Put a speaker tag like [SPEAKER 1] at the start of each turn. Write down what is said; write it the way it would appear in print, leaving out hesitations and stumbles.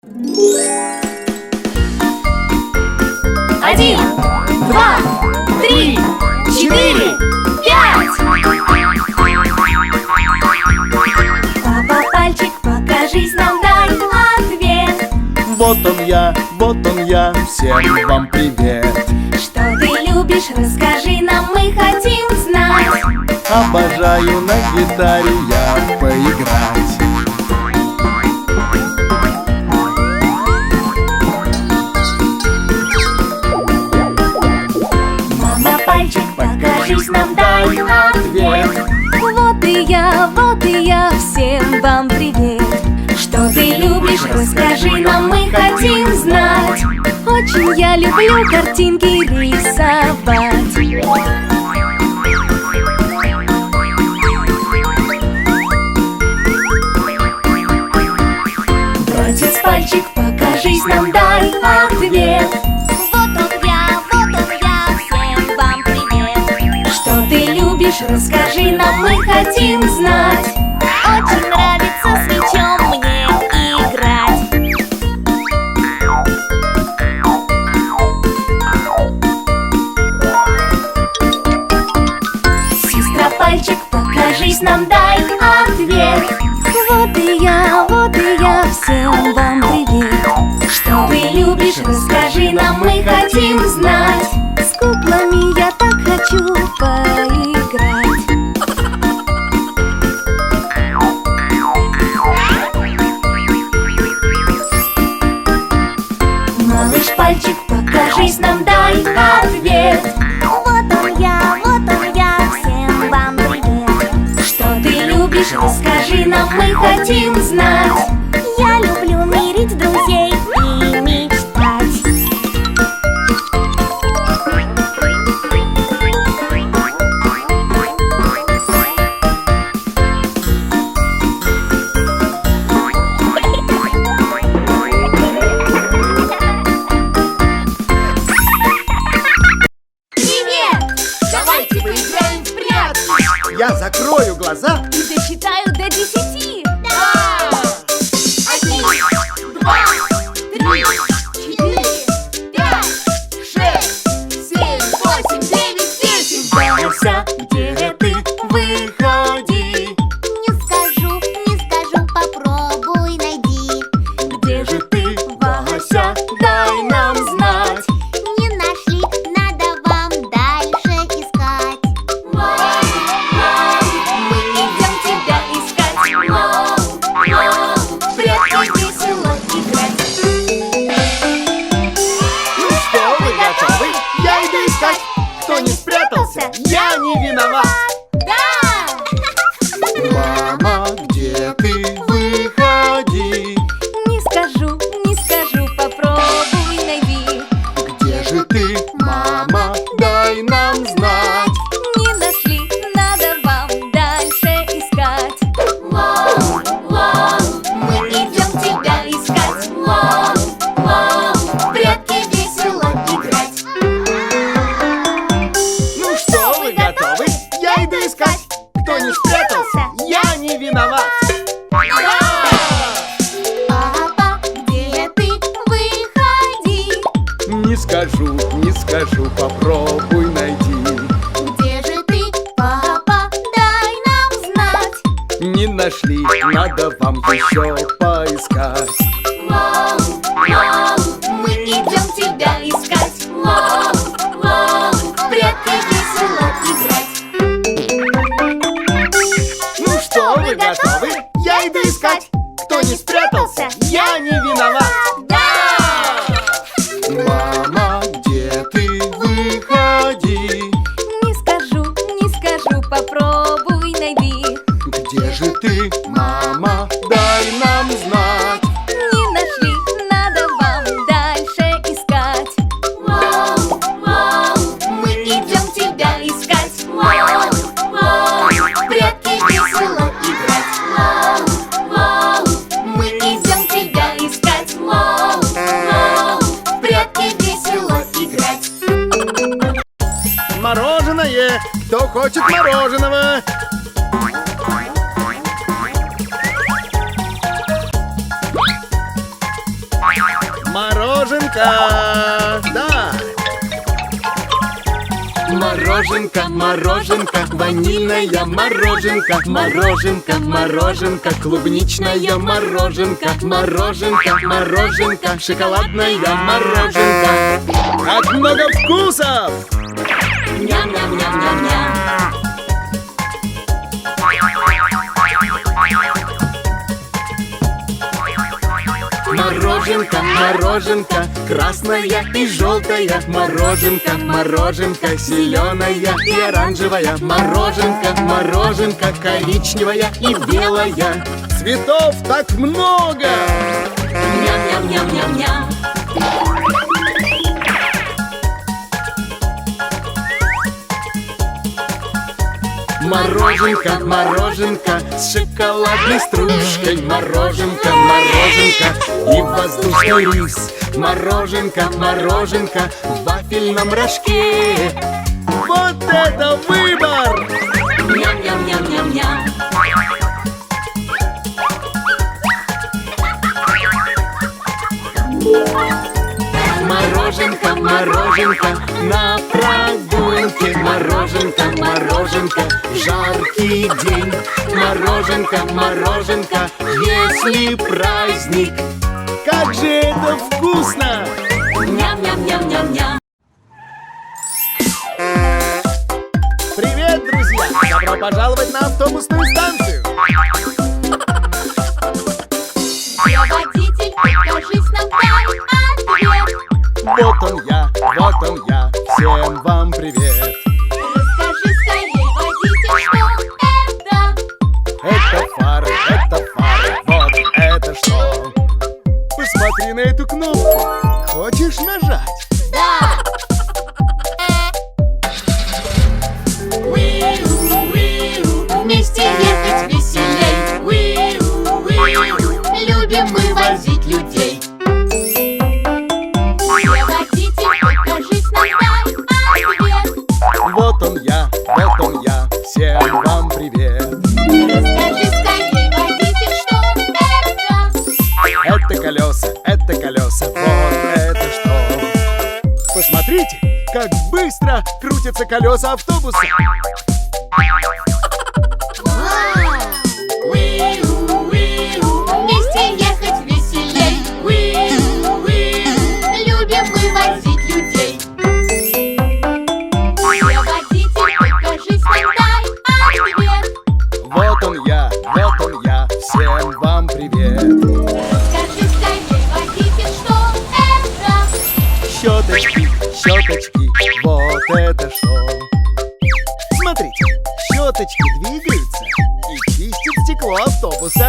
[SPEAKER 1] 1, 2, 3, 4, 5. Папа, пальчик, покажись нам, дай ответ.
[SPEAKER 2] Вот он я, всем вам привет.
[SPEAKER 1] Что ты любишь, расскажи нам, мы хотим знать.
[SPEAKER 2] Обожаю на гитаре я поиграть.
[SPEAKER 1] Мама, пальчик, покажись нам, дай ответ. Вот и я, всем вам привет. Что ты любишь, расскажи нам, мы хотим знать. Очень я люблю картинки рисовать. Братец, пальчик, покажись нам, дай ответ. Вот он я, всем вам привет. Что ты любишь, расскажи нам, мы хотим знать. Очень нравится с мячом мне играть. Сестра, пальчик, покажись нам, дай ответ. Вот и я, всем вам привет. Что ты любишь, расскажи нам, мы хотим знать. С куклами я так хочу поиграть. Малыш, пальчик, покажись нам, дай ответ. Вот он я, всем вам привет. Что ты любишь, расскажи нам, мы хотим знать. Я люблю мирить друзей и мечтать. Давайте поиграем в прятки.
[SPEAKER 2] Я закрою глаза
[SPEAKER 1] И досчитаю до 10.
[SPEAKER 2] Да!
[SPEAKER 1] 1, 2, 3, 4, 5, 6, 7, 8, 9, 10.
[SPEAKER 2] Вася, где ты? Выходи.
[SPEAKER 3] Не скажу, попробуй найди.
[SPEAKER 1] Где же ты, Вася? Дай нам знать.
[SPEAKER 3] Не нашли, надо вам дальше искать.
[SPEAKER 1] Мы идем тебя искать. В прятки весело играть.
[SPEAKER 2] Ну что, вы готовы? Я иду искать. Кто не спрятался, я не виноват. Мама, где ты? Выходи.
[SPEAKER 1] Не скажу, попробуй найди.
[SPEAKER 2] Где же ты, мама? Дай нам знать.
[SPEAKER 1] Не нашли, надо вам дальше искать. Мы идем тебя искать. В прятки весело играть.
[SPEAKER 2] Ну что, вы готовы? Я иду искать. Кто не спрятался, я не виноват.
[SPEAKER 1] Папа, где ты? Выходи.
[SPEAKER 2] Не скажу, попробуй найди.
[SPEAKER 1] Где же ты, папа? Дай нам знать.
[SPEAKER 2] Не нашли, надо вам еще поискать.
[SPEAKER 1] Мы идем тебя искать. В прятки весело играть.
[SPEAKER 2] Ну что, вы готовы? Я иду искать. Кто не спрятался, я не виноват. Мама, где ты? Выходи.
[SPEAKER 1] Не скажу, попробуй найди.
[SPEAKER 2] Где же ты, мама? Дай нам знать.
[SPEAKER 1] Не нашли, надо вам дальше искать. Мы идем тебя искать. В прятки весело играть. Мы идем тебя искать. В прятки весело играть.
[SPEAKER 2] Мороженое! Кто хочет мороженого? мороженка. Да. Мороженка, мороженка, ванильная мороженка. Мороженка, мороженка, клубничная мороженка. Мороженка, мороженка, шоколадная мороженка. Как много вкусов!
[SPEAKER 1] Ням-ням-ням-ням-ням.
[SPEAKER 2] Мороженка, мороженка, красная и желтая. Мороженка, мороженка, зеленая и оранжевая. Мороженка, мороженка, коричневая и белая. Цветов так много!
[SPEAKER 1] Ням-ням-ням-ням-ням.
[SPEAKER 2] Мороженка, мороженка, с шоколадной стружкой. Мороженка, мороженка и воздушный рис. Мороженка, мороженка в вафельном рожке. Вот это выбор!
[SPEAKER 1] Ням-ням-ням-ням-ням.
[SPEAKER 2] Мороженка, мороженка на прогулке. Мороженка, мороженка в жаркий день. Мороженка, мороженка, если праздник. Как же это вкусно!
[SPEAKER 1] Ням-ням-ням-ням-ням.
[SPEAKER 2] Привет, друзья! Добро пожаловать на автобусную станцию!
[SPEAKER 3] Я водитель, покажись нам, дай ответ.
[SPEAKER 2] Вот он я, всем вам привет!
[SPEAKER 3] Расскажи скорее, водитель, что это?
[SPEAKER 2] Это фары, вот это что? Посмотри на эту кнопку. Хочешь нажать?
[SPEAKER 3] Да!
[SPEAKER 1] Вместе ехать веселей. Любим мы возить людей.
[SPEAKER 3] Я водитель, покажись нам, дай ответ.
[SPEAKER 2] Вот он я, всем вам привет!
[SPEAKER 3] Расскажи скорее, водитель, что это?
[SPEAKER 2] Это колеса, вот это что? Посмотрите, как быстро крутятся колеса автобуса!
[SPEAKER 1] Вместе ехать веселей. Любим мы возить людей.
[SPEAKER 3] Я водитель, покажись нам, дай ответ.
[SPEAKER 2] Вот он я, всем вам привет!
[SPEAKER 3] Скажи скорее, водитель, что это?
[SPEAKER 2] Щеточки, вот это что? Смотрите, щеточки двигаются и чистят стекло автобуса.